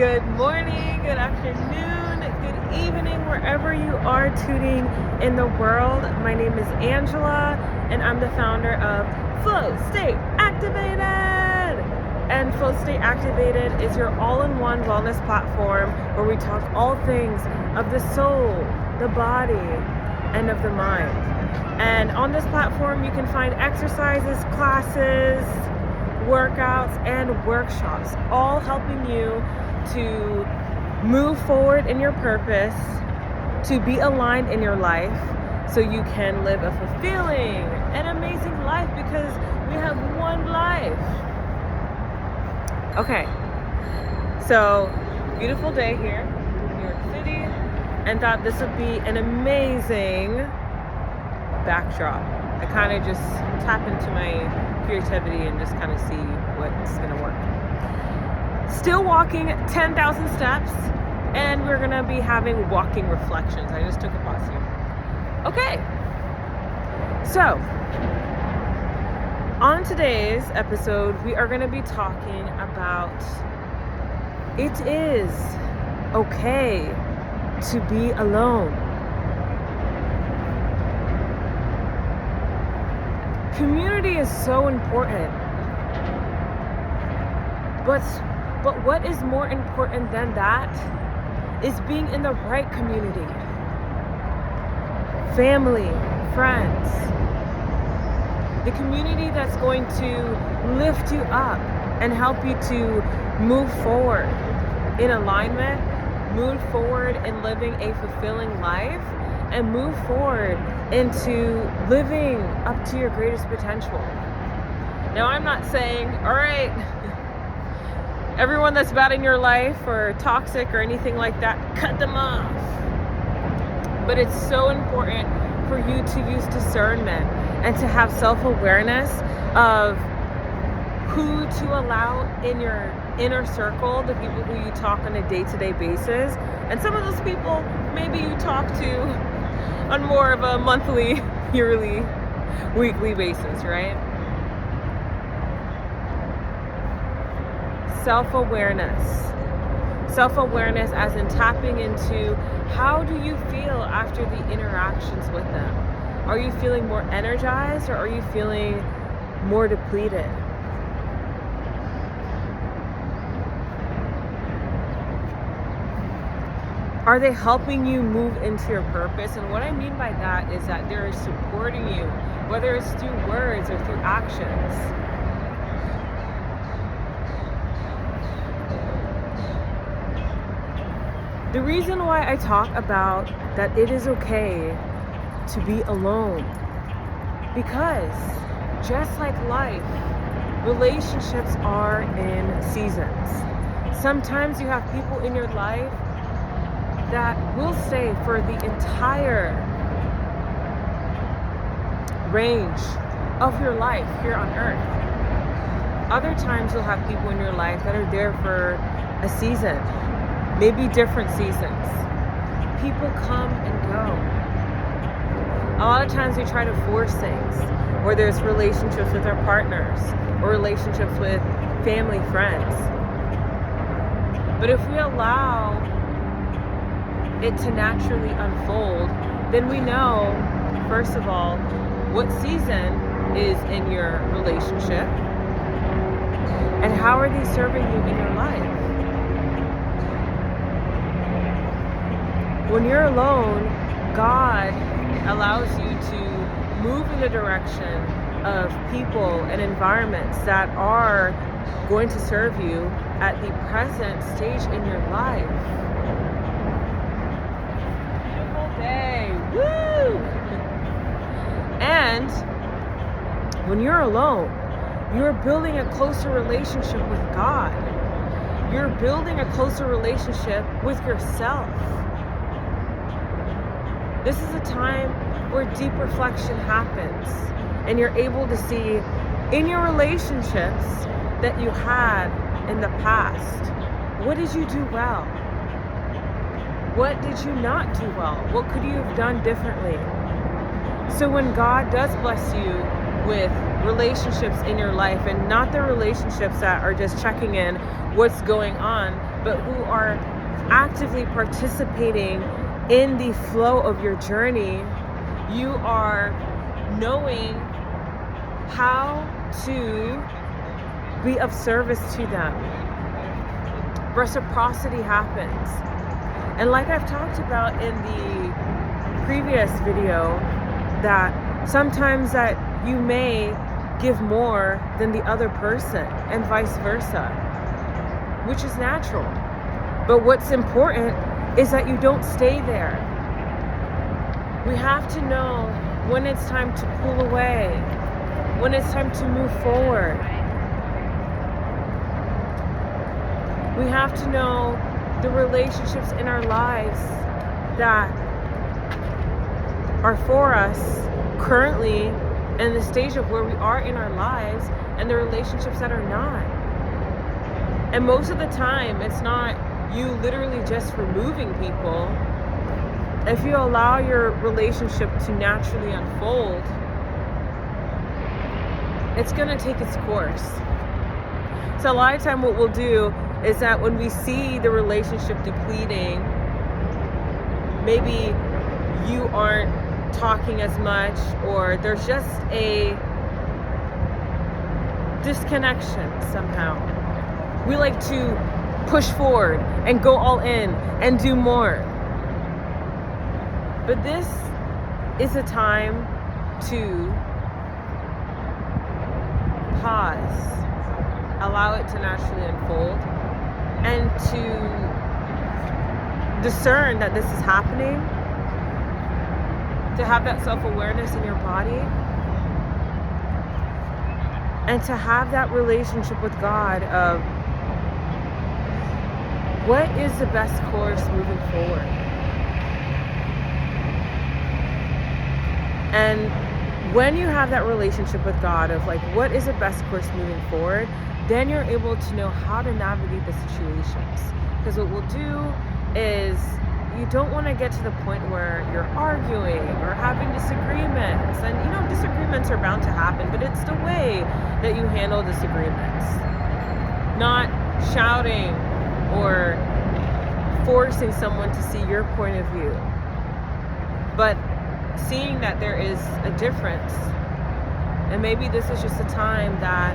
Good morning, good afternoon, good evening, wherever you are tuning in the world. My name is Angela, and I'm the founder of Flow State Activated. And Flow State Activated is your all-in-one wellness platform where we talk all things of the soul, the body, and of the mind. And on this platform, you can find exercises, classes, workouts, and workshops, all helping you to move forward in your purpose, to be aligned in your life, so you can live a fulfilling and amazing life, because we have one life. Okay, so beautiful day here in New York City, and thought this would be an amazing backdrop. I kind of just tap into my creativity and just kind of see what's going to work. Still walking 10,000 steps, and we're going to be having walking reflections. I just took a pause here. Okay, so on today's episode, we are going to be talking about it is okay to be alone. Community is so important, but what is more important than that is being in the right community. Family, friends, the community that's going to lift you up and help you to move forward in alignment, move forward in living a fulfilling life, and move forward into living up to your greatest potential. Now, I'm not saying, all right, everyone that's bad in your life or toxic or anything like that, cut them off. But it's so important for you to use discernment and to have self-awareness of who to allow in your inner circle, the people who you talk on a day-to-day basis. And some of those people maybe you talk to on more of a monthly, yearly, weekly basis, right? Self-awareness. Self-awareness as in tapping into how do you feel after the interactions with them? Are you feeling more energized, or are you feeling more depleted? Are they helping you move into your purpose? And what I mean by that is that they're supporting you, whether it's through words or through actions. The reason why I talk about that it is okay to be alone, because just like life, relationships are in seasons. Sometimes you have people in your life that will stay for the entire range of your life here on earth. Other times you'll have people in your life that are there for a season, maybe different seasons. People come and go. A lot of times we try to force things, whether it's relationships with our partners or relationships with family, friends. But if we allow it to naturally unfold, then we know, first of all, what season is in your relationship and how are they serving you in your life. When you're alone, God allows you to move in the direction of people and environments that are going to serve you at the present stage in your life. Day. Woo! And when you're alone, you're building a closer relationship with God. You're building a closer relationship with yourself. This is a time where deep reflection happens, and you're able to see in your relationships that you had in the past, what did you do well? What did you not do well? What could you have done differently? So when God does bless you with relationships in your life, and not the relationships that are just checking in what's going on, but who are actively participating in the flow of your journey, you are knowing how to be of service to them. Reciprocity happens. And like I've talked about in the previous video, that sometimes that you may give more than the other person and vice versa, which is natural. But what's important is that you don't stay there. We have to know when it's time to pull away, when it's time to move forward. We have to know the relationships in our lives that are for us currently and the stage of where we are in our lives, and the relationships that are not. And most of the time, it's not you literally just removing people. If you allow your relationship to naturally unfold, it's gonna take its course. So a lot of time what we'll do is that when we see the relationship depleting, maybe you aren't talking as much, or there's just a disconnection somehow. We like to push forward and go all in and do more. But this is a time to pause, allow it to naturally unfold, and to discern that this is happening, to have that self-awareness in your body, and to have that relationship with God of what is the best course moving forward. And when you have that relationship with God of like, what is the best course moving forward, then you're able to know how to navigate the situations. Because what we'll do is, you don't want to get to the point where you're arguing or having disagreements. And disagreements are bound to happen, but it's the way that you handle disagreements. Not shouting or forcing someone to see your point of view, but seeing that there is a difference. And maybe this is just a time that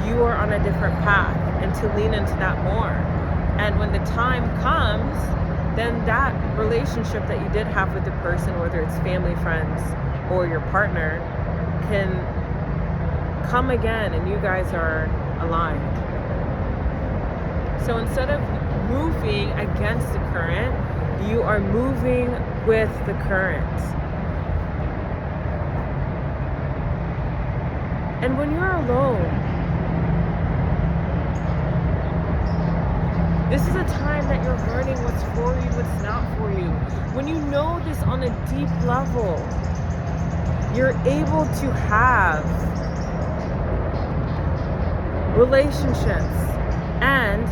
you are on a different path, and to lean into that more. And when the time comes, then that relationship that you did have with the person, whether it's family, friends, or your partner, can come again and you guys are aligned. So instead of moving against the current, you are moving with the current. And when you're alone, this is a time that you're learning what's for you, what's not for you. When you know this on a deep level, you're able to have relationships and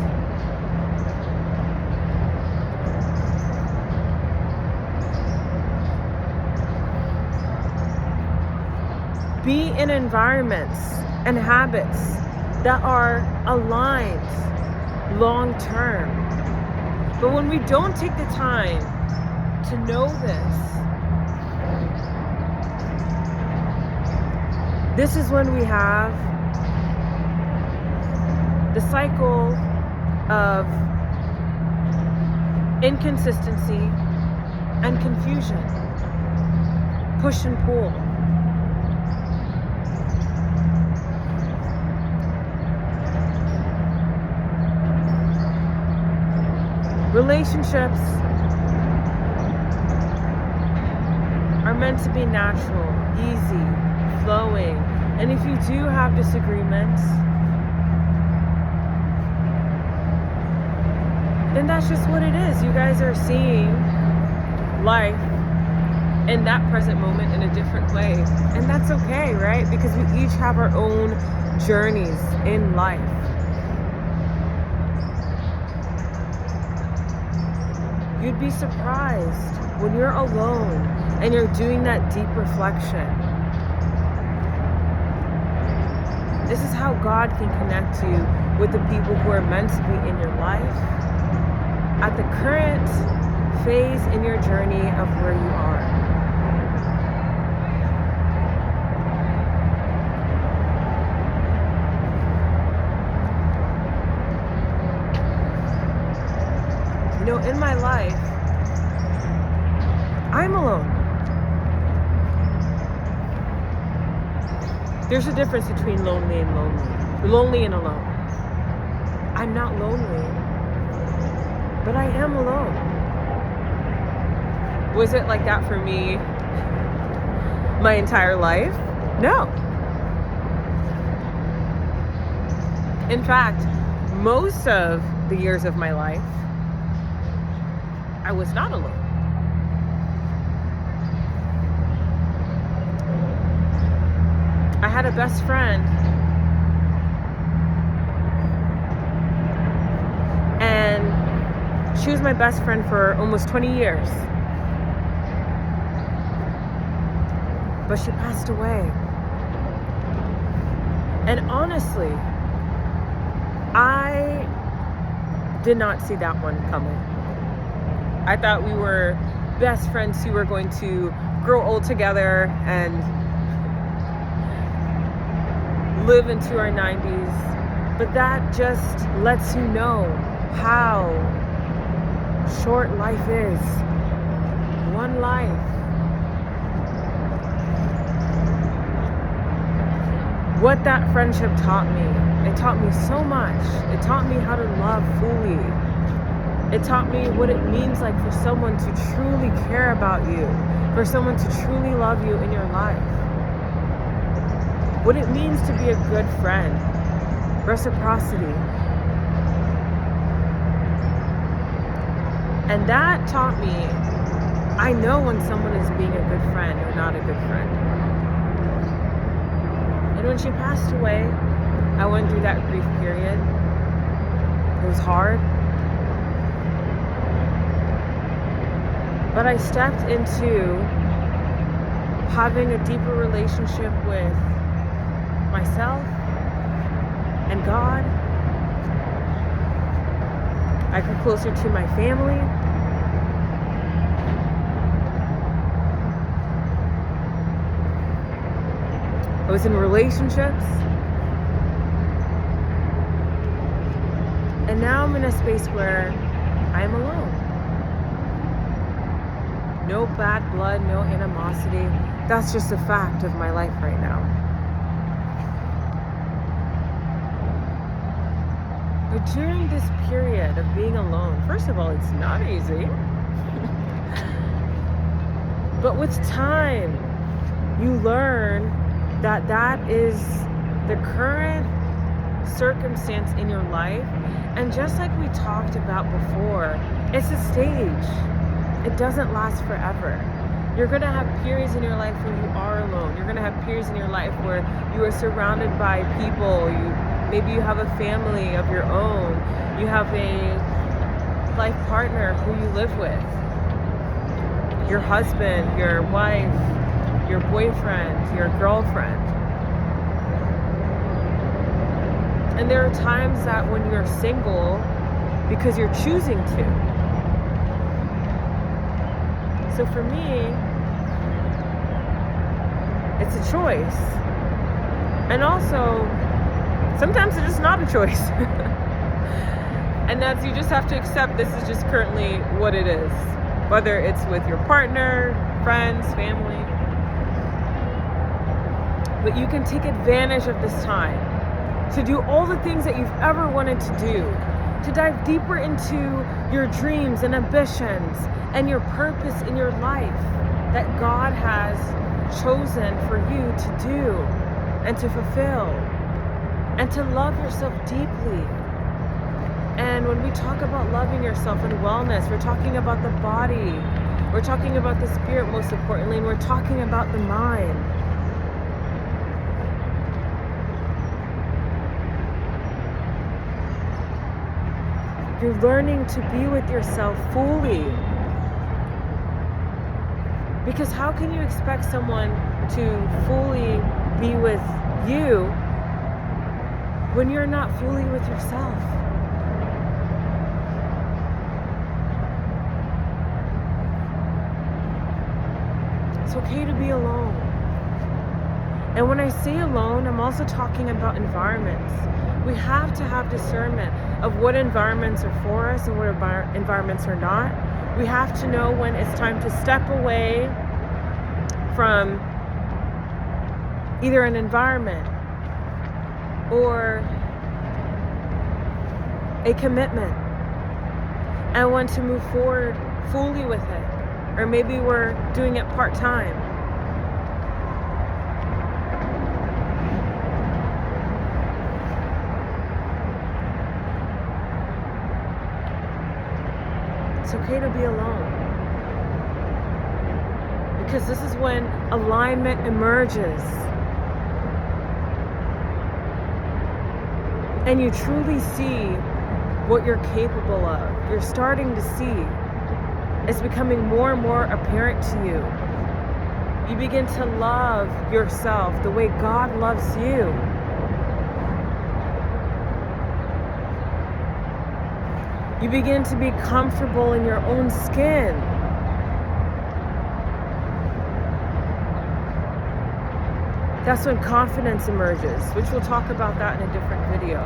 be in environments and habits that are aligned long term. But when we don't take the time to know this is when we have the cycle of inconsistency and confusion, push and pull. Relationships are meant to be natural, easy, flowing. And if you do have disagreements, then that's just what it is. You guys are seeing life in that present moment in a different way. And that's okay, right? Because we each have our own journeys in life. You'd be surprised when you're alone and you're doing that deep reflection. This is how God can connect you with the people who are meant to be in your life at the current phase in your journey of where you are. You know, in my life, I'm alone. There's a difference between lonely and lonely. Lonely and alone. I'm not lonely, but I am alone. Was it like that for me my entire life? No. In fact, most of the years of my life, I was not alone. I had a best friend, and she was my best friend for almost 20 years. But she passed away. And honestly, I did not see that one coming. I thought we were best friends who were going to grow old together and live into our 90s. But that just lets you know how short life is. One life. What that friendship taught me, it taught me so much. It taught me how to love fully. It taught me what it means like for someone to truly care about you, for someone to truly love you in your life. What it means to be a good friend, reciprocity. And that taught me, I know when someone is being a good friend or not a good friend. And when she passed away, I went through that grief period. It was hard. But I stepped into having a deeper relationship with myself and God. I grew closer to my family. I was in relationships. And now I'm in a space where I'm alone. No bad blood, no animosity. That's just a fact of my life right now. But during this period of being alone, first of all, it's not easy. But with time, you learn that that is the current circumstance in your life. And just like we talked about before, it's a stage. It doesn't last forever. You're going to have periods in your life where you are alone. You're going to have periods in your life where you are surrounded by people. Maybe you have a family of your own. You have a life partner who you live with. Your husband, your wife, your boyfriend, your girlfriend. And there are times that when you're single, because you're choosing to. So for me, it's a choice. And also, sometimes it's just not a choice. And that's, you just have to accept this is just currently what it is. Whether it's with your partner, friends, family. But you can take advantage of this time to do all the things that you've ever wanted to do, to dive deeper into your dreams and ambitions and your purpose in your life that God has chosen for you to do and to fulfill, and to love yourself deeply. And when we talk about loving yourself and wellness, we're talking about the body, we're talking about the spirit most importantly, and we're talking about the mind. You're learning to be with yourself fully. Because how can you expect someone to fully be with you when you're not fully with yourself. It's okay to be alone. And when I say alone, I'm also talking about environments. We have to have discernment of what environments are for us and what environments are not. We have to know when it's time to step away from either an environment or a commitment and when to move forward fully with it. Or maybe we're doing it part-time. It's okay to be alone. Because this is when alignment emerges. And you truly see what you're capable of. You're starting to see. It's becoming more and more apparent to you. You begin to love yourself the way God loves you. You begin to be comfortable in your own skin. That's when confidence emerges, which we'll talk about that in a different video.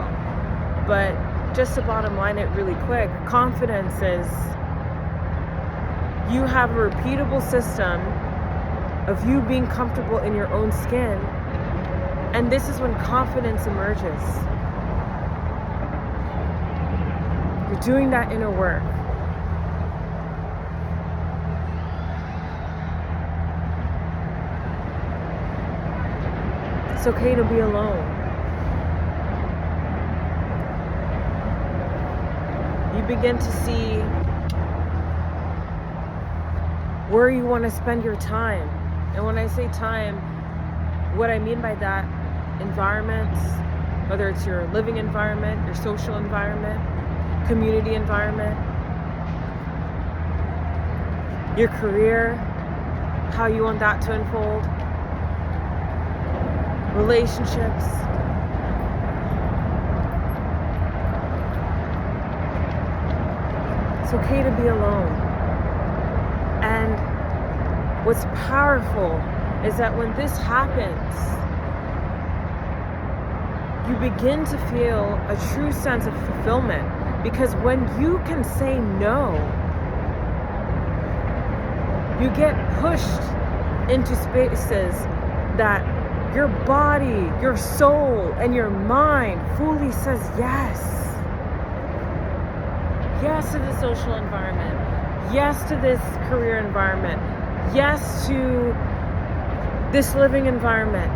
But just to bottom line it really quick, confidence is you have a repeatable system of you being comfortable in your own skin. And this is when confidence emerges. You're doing that inner work. It's okay to be alone. You begin to see where you want to spend your time. And when I say time, what I mean by that, environments, whether it's your living environment, your social environment, community environment, your career, how you want that to unfold, relationships. It's okay to be alone. And what's powerful is that when this happens, you begin to feel a true sense of fulfillment. Because when you can say no, you get pushed into spaces that your body, your soul, and your mind fully says yes. Yes to the social environment. Yes to this career environment. Yes to this living environment.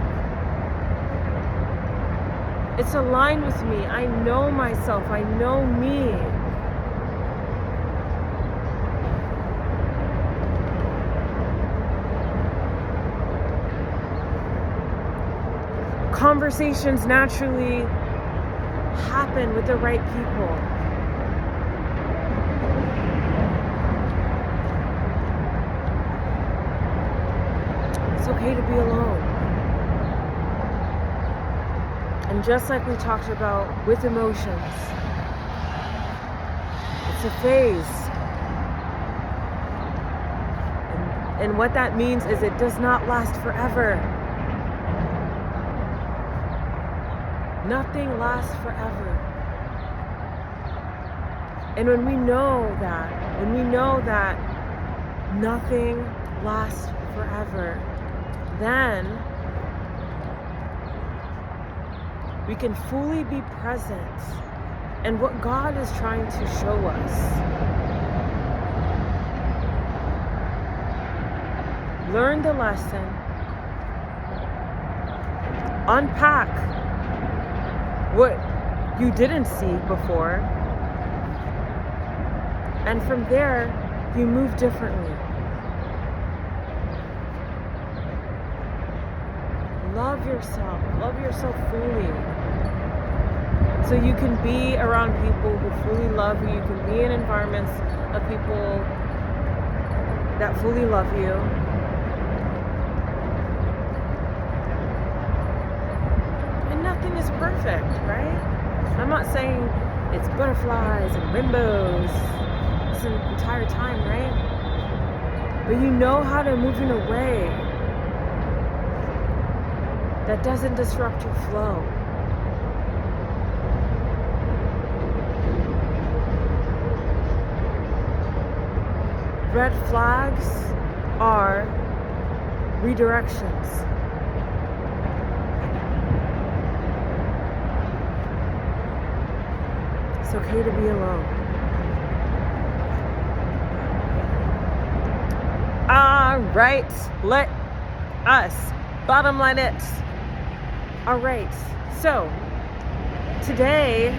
It's aligned with me. I know myself. I know me. Conversations naturally happen with the right people. It's okay to be alone. And just like we talked about with emotions, it's a phase. And what that means is it does not last forever. Nothing lasts forever. And when we know that nothing lasts forever, then we can fully be present in what God is trying to show us. Learn the lesson. Unpack what you didn't see before. And from there, you move differently. Love yourself fully. So you can be around people who fully love you. You can be in environments of people that fully love you. And nothing everything is perfect, right? I'm not saying it's butterflies and rainbows this entire time, right? But you know how to move in a way that doesn't disrupt your flow. Red flags are redirections. It's okay to be alone. All right, let us bottom line it. All right, so today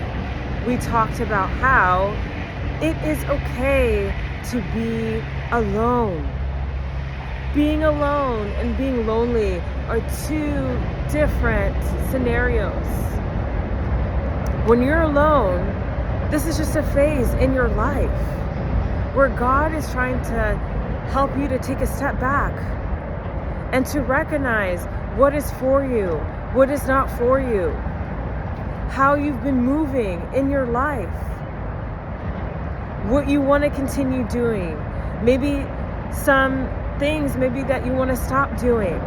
we talked about how it is okay to be alone. Being alone and being lonely are two different scenarios. When you're alone, this is just a phase in your life where God is trying to help you to take a step back and to recognize what is for you, what is not for you, how you've been moving in your life, what you want to continue doing, maybe some things maybe that you want to stop doing.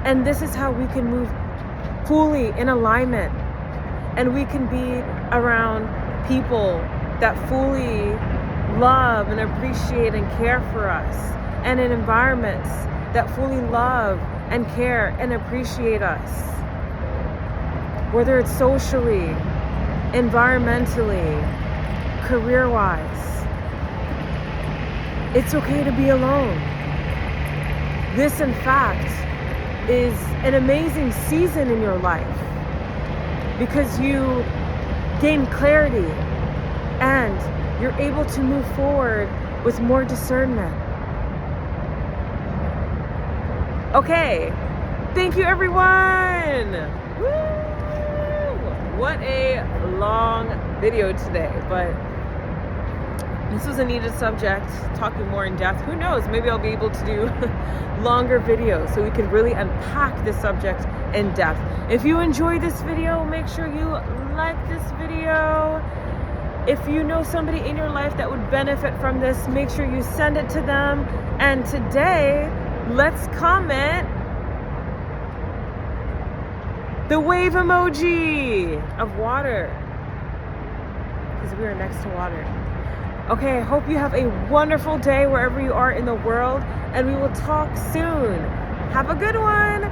And this is how we can move fully in alignment, and we can be around people that fully love and appreciate and care for us, and in environments that fully love and care and appreciate us, whether it's socially, environmentally, career-wise. It's okay to be alone. This, in fact, is an amazing season in your life because you gain clarity and you're able to move forward with more discernment. Okay, thank you, everyone. Woo! What a long video today, but this was a needed subject, talking more in depth. Who knows, maybe I'll be able to do longer videos so we can really unpack this subject in depth. If you enjoyed this video, make sure you like this video. If you know somebody in your life that would benefit from this, make sure you send it to them. And today, let's comment the wave emoji of water, because we are next to water. Okay, I hope you have a wonderful day wherever you are in the world, and we will talk soon. Have a good one.